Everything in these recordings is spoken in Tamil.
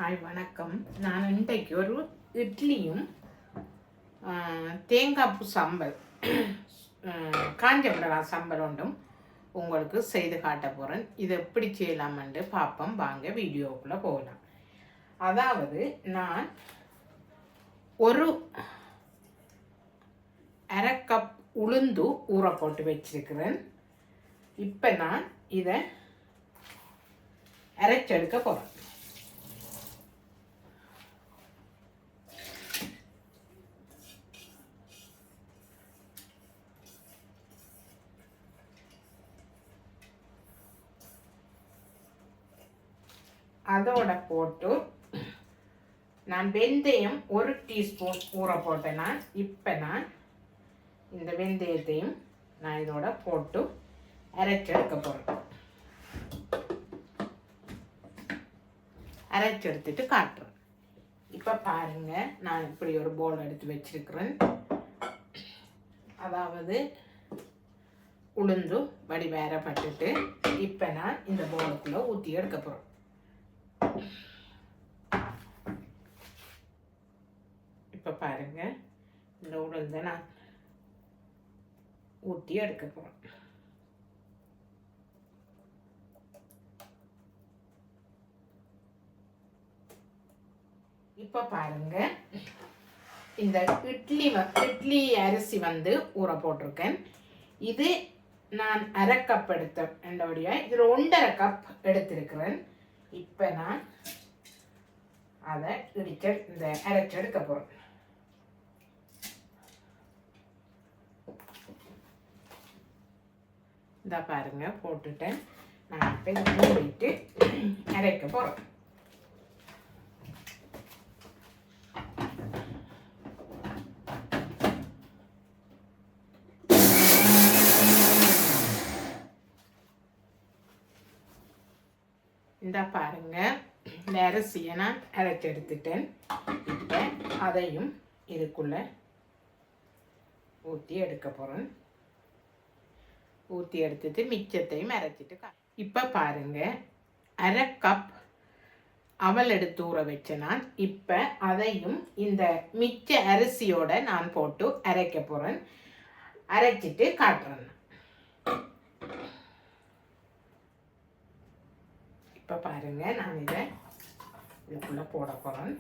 ஹாய் வணக்கம். நான் இன்றைக்கு ஒரு இட்லியும் தேங்காய் பூ சம்பல் காஞ்ச மிளகாய் சம்பல் ஒன்றும் உங்களுக்கு செய்து காட்ட போகிறேன். இதை எப்படி செய்யலாமென்று பார்ப்போம். வாங்க வீடியோக்குள்ளே போகலாம். அதாவது நான் ஒரு அரை கப் உளுந்து ஊற போட்டு வச்சிருக்கிறேன். இப்போ நான் இதை அரைச்செடுக்க போகிறேன். அதோட போட்டு நான் வெந்தயம் 1 டீஸ்பூன் ஊற போட்டேன்னா இப்போ நான் இந்த வெந்தயத்தையும் நான் இதோட போட்டு அரைச்செடுக்க போகிறேன். அரைச்செடுத்துட்டு காட்டுறேன். இப்போ பாருங்க, நான் இப்படி ஒரு பவுல் எடுத்து வச்சிருக்கிறேன். அதாவது உளுந்து வடிவேறப்பட்டுட்டு இப்போ நான் இந்த பவுலுக்குள்ளே ஊற்றி எடுக்க போகிறேன். இப்போ பாருங்க, இந்த உளுந்தை நான் ஊற்றி எடுக்க போகிறேன். இப்போ பாருங்க, இந்த இட்லி அரிசி ஊற போட்டிருக்கேன். இது நான் அரை கப் எடுத்தேன். என்னுடைய இதில் 1.5 கப் எடுத்திருக்கிறேன். இப்போ நான் அதை இந்த அரைச்செடுக்க போகிறேன். இந்த பாருங்க போட்டுட்டேன். நான் இப்போ இதை மூடிட்டு அரைக்க போகிறேன். இந்த பாருங்க, இந்த அரிசியை நான் அரைச்செடுத்துட்டேன். இப்போ அதையும் இதுக்குள்ள ஊற்றி எடுக்க போகிறேன். ஊற்றி எடுத்துட்டு மிச்சத்தையும் அரைச்சிட்டு இப்போ பாருங்க, அரை கப் அவல் எடுத்து ஊற வச்ச நான் இப்போ அதையும் இந்த மிச்ச அரிசியோட நான் போட்டு அரைக்க போகிறேன். அரைச்சிட்டு காட்டுறேன். இப்போ பாருங்க, நான் இதை இதுக்குள்ளே போட போகிறேன்.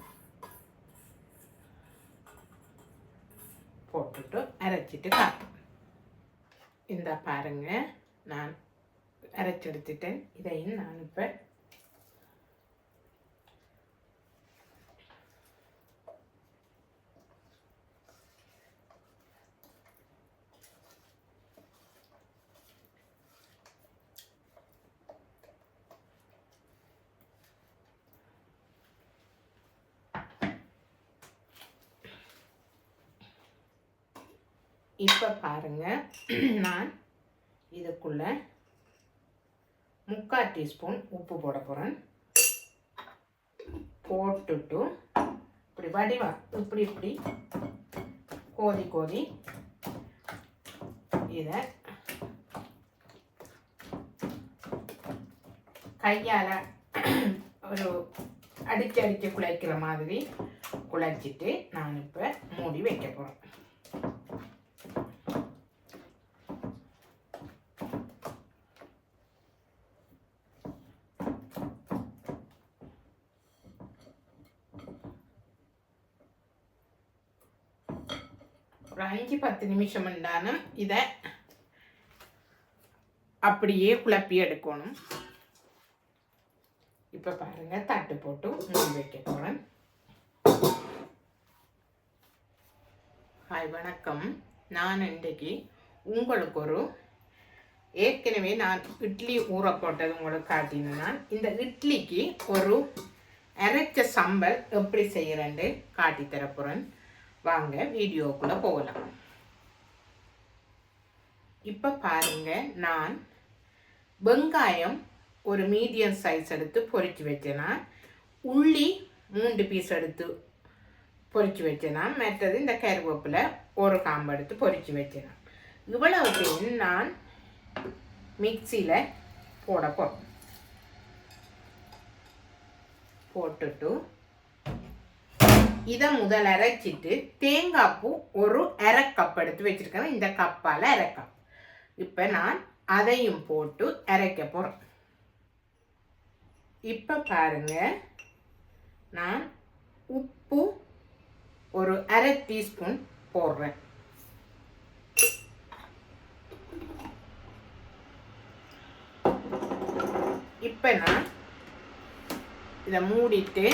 போட்டுட்டு அரைச்சிட்டு காட்டுறேன். இந்த பாருங்க, நான் அரைச்செடுத்துட்டேன். இதையும் நான் இப்போ இப்போ பாருங்க, நான் இதுக்குள்ள 3/4 டீஸ்பூன் உப்பு போட போகிறேன். போட்டுட்டு இப்படி வடிவா இப்படி கோதி இதை கையால் ஒரு அடிச்சு குழைக்கிற மாதிரி குழைச்சிட்டு நான் இப்போ மூடி வைக்க போகிறேன். ஒரு 5-10 நிமிஷம் இருந்தாலும் இதை அப்படியே குழப்பி எடுக்கணும். இப்போ பாருங்க, தட்டு போட்டு மூடி வைக்க போகிறேன். ஹாய் வணக்கம். நான் இன்றைக்கு உங்களுக்கு ஒரு ஏற்கனவே நான் இட்லி ஊற போட்டது உங்களுக்கு காட்டினேன். நான் இந்த இட்லிக்கு ஒரு அரைச்ச சம்பல் எப்படி செய்கிறேன்னு காட்டி தரப்போகிறேன். வாங்க வீடியோக்குள்ளே போகலாம். இப்போ பாருங்க, நான் வெங்காயம் ஒரு மீடியம் சைஸ் எடுத்து பொரிச்சு வச்சேன்னா, உள்ளி 3 பீஸ் எடுத்து பொரிச்சு வச்சேன்னா, மற்றது இந்த கருவேப்பிலை ஒரு காம்பு எடுத்து பொரிச்சு வச்சேன்னா, இவ்வளவுத்தையும் நான் மிக்சியில் போட போகிறேன். போட்டுட்டு இதை முதல் அரைச்சிட்டு தேங்காய் பூ ஒரு அரை கப் எடுத்து வச்சிருக்கேன். இந்த கப்பால் அரை கப். இப்போ நான் அதையும் போட்டு அரைக்க போகிறேன். இப்போ பாருங்க, நான் உப்பு ஒரு அரை டீஸ்பூன் போடுறேன். இப்போ நான் இதை மூடிட்டு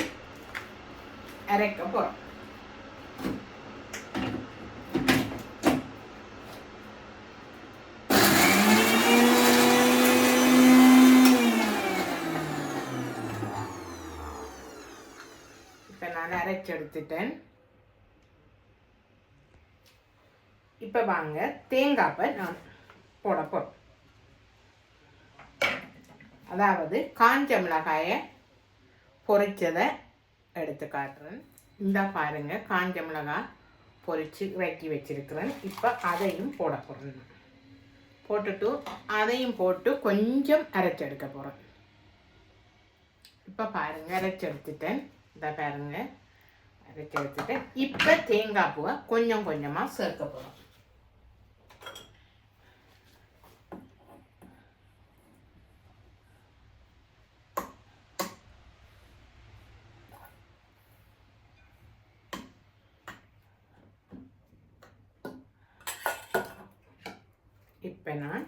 அரைக்க போகிறோம். இப்போ நான் அரைச்சி எடுத்துட்டேன். இப்போ வாங்க தேங்காய் நான் போட போகிறோம். அதாவது காஞ்ச மிளகாயை பொரிச்சதை எடுத்து காட்டுறேன். இந்த பாருங்க, காஞ்ச மிளகாய் பொரித்து இறக்கி வச்சிருக்கிறேன். இப்போ அதையும் போட போகிறேன். போட்டுட்டு அதையும் போட்டு கொஞ்சம் அரைச்செடுக்க போகிறேன். இப்போ பாருங்க, அரைச்செடுத்துட்டேன். இந்த பாருங்க, அரைச்செடுத்துட்டேன். இப்போ தேங்காய் பூவை கொஞ்சம் கொஞ்சமாக சேர்க்க போகிறோம். இப்போ நான்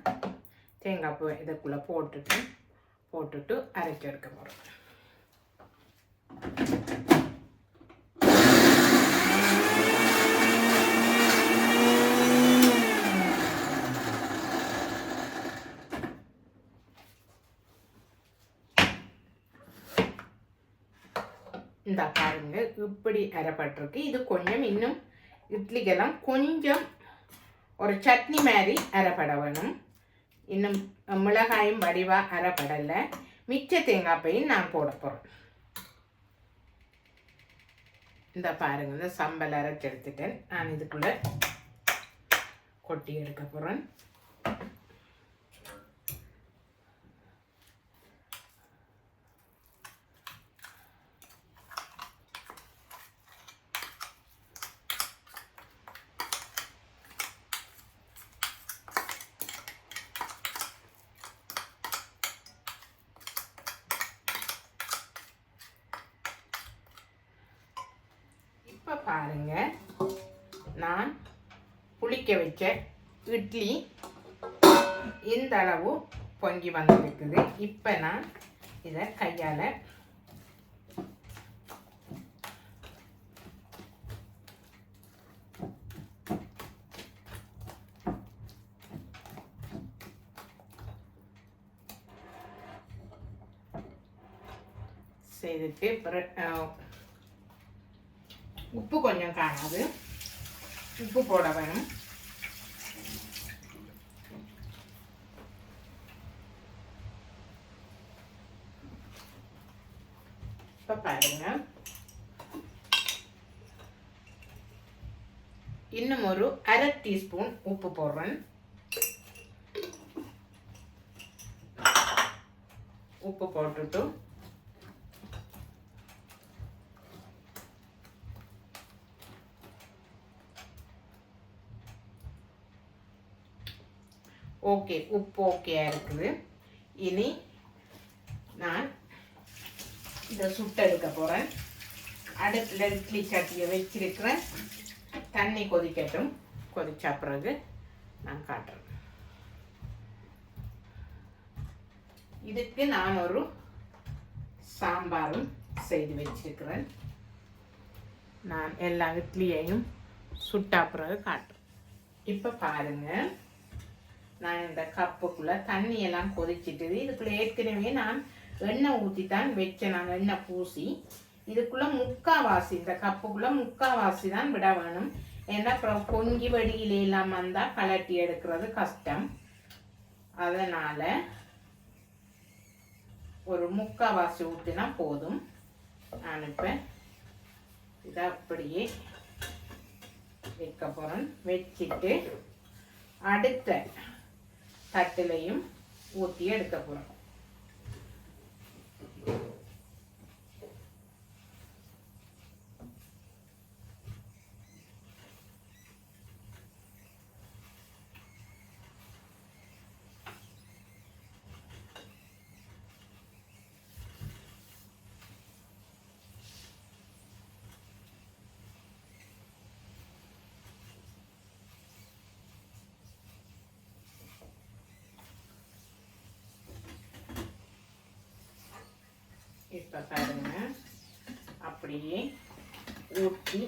தேங்காய் பூ இதுக்குள்ளே போட்டுட்டு அரைச்செடுக்க போகிறோம். இந்த பாருங்க, இப்படி அரைப்பட்டிருக்கு. இது கொஞ்சம் இன்னும் இட்லிக்கெல்லாம் கொஞ்சம் ஒரு சட்னி மாதிரி அரைப்பட வேணும். இன்னும் மிளகாயும் வடிவாக அரைப்படலை. மிச்ச தேங்காய்ப்பையும் நான் போட போகிறேன். இந்த பாருங்க, இந்த சம்பல் அரைச்சி எடுத்துட்டேன். நான் இதுக்குள்ளே கொட்டி எடுக்க போகிறேன். இப்போ பாருங்க, நான் புளிக்க வச்ச இட்லி இந்த அளவு பொங்கி வந்திருக்குது. இப்போ நான் இதை கையால் செய்துட்டு உப்பு கொஞ்சம் காணாது, உப்பு போட வேணும். இப்போ பாருங்க, இன்னும் ஒரு அரை டீஸ்பூன் உப்பு போடுறேன். உப்பு போட்டுட்டு ஓகே, உப்பு ஓகேயா இருக்குது. இனி நான் இதை சுட்டெடுக்க போகிறேன். அடுப்பில் இட்லி சட்டியை வச்சிருக்கிறேன். தண்ணி கொதிக்கட்டும். கொதிச்ச பிறகு நான் காட்டுறேன். இதுக்கு நான் ஒரு சாம்பாரும் செய்து வச்சிருக்கிறேன். நான் எல்லா இட்லியையும் சுட்டா பிறகு காட்டுறேன். இப்போ பாருங்கள், நான் இந்த கப்புக்குள்ளே தண்ணியெல்லாம் கொதிச்சிட்டுது. இதுக்குள்ளே ஏற்கனவே நான் எண்ணெய் ஊற்றி தான் வச்சேன். நான் எண்ணெய் பூசி இதுக்குள்ளே முக்கால்வாசி, இந்த கப்புக்குள்ளே முக்கால்வாசி தான் விட வேணும். ஏன்னா அப்புறம் பொங்கி வடியிலாம் வந்தால் கலட்டி எடுக்கிறது கஷ்டம். அதனால் ஒரு முக்கால்வாசி ஊற்றினா போதும். நான் இப்போ இதை அப்படியே வைக்க போகிறேன். வச்சுட்டு அடுத்த தட்டிலையும் ஊற்றி எடுக்க போகிறோம். இப்போ பாருங்க அப்படியே ஊற்றி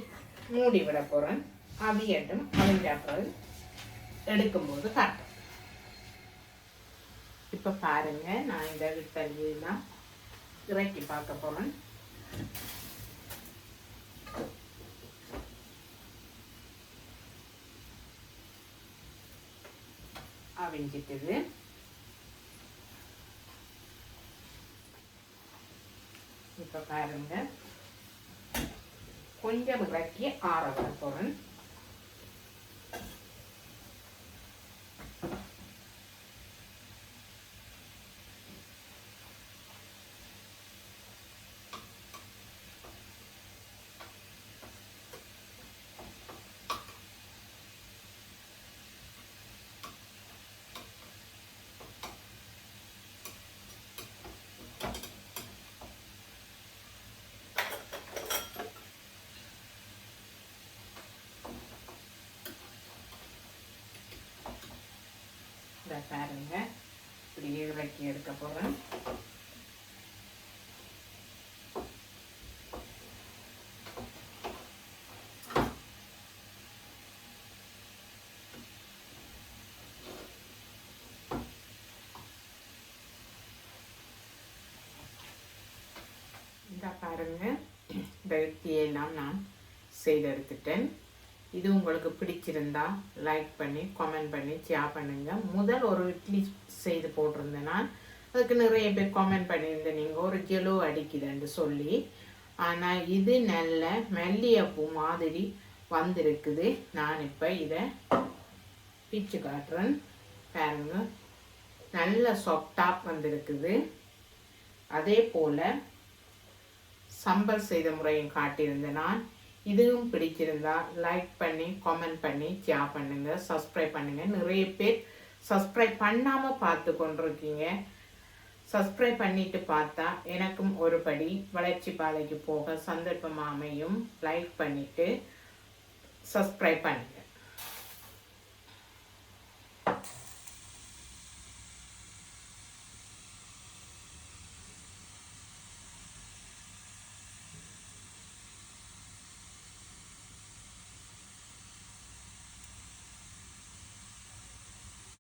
மூடி விட போகிறேன். அவியட்டும். அவிஞ்ச அப்புறம் எடுக்கும்போது காட்டும். இப்போ பாருங்க நான் இந்த விட்டல்லாம் இறக்கி பார்க்க போகிறேன். அவிஞ்சிட்டுது. இப்போ பாருங்க கொஞ்சம் இறக்கி ஆற விட போகிறேன். பாருங்க இப்படியே இறக்கி எடுக்க போகிறேன். இந்த பாருங்க இந்த இட்லியெல்லாம் நான் செய்தெடுத்துட்டேன். இது உங்களுக்கு பிடிச்சிருந்தா லைக் பண்ணி கமெண்ட் பண்ணி ஷேர் பண்ணுங்க. முதல் ஒரு இட்லி செய்து போட்டிருந்தேன் நான். அதுக்கு நிறைய பேர் கமெண்ட் பண்ணியிருந்தேன் நீங்கள் ஒரு கிலோ அடிக்குதுன்னு சொல்லி. ஆனால் இது நல்ல மல்லிகைப்பூ மாதிரி வந்திருக்குது. நான் இப்போ இதை பிச்சு காட்டுறேன். பாருங்க நல்ல சாஃப்டாக வந்திருக்குது. அதே போல் சம்பல் செய்த முறையும் காட்டியிருந்தேன் நான். இதுவும் பிடிச்சிருந்தா லைக் பண்ணி கமெண்ட் பண்ணி ஷேர் பண்ணுங்க, சப்ஸ்கிரைப் பண்ணுங்க. நிறைய பேர் சப்ஸ்கிரைப் பண்ணாமல் பார்த்து கொண்டிருக்கீங்க. சப்ஸ்கிரைப் பண்ணிட்டு பார்த்தா எனக்கும் ஒருபடி வளர்ச்சி பாதைக்கு போக சந்தர்ப்பமாக அமையும். லைக் பண்ணிட்டு சப்ஸ்கிரைப் பண்ணு.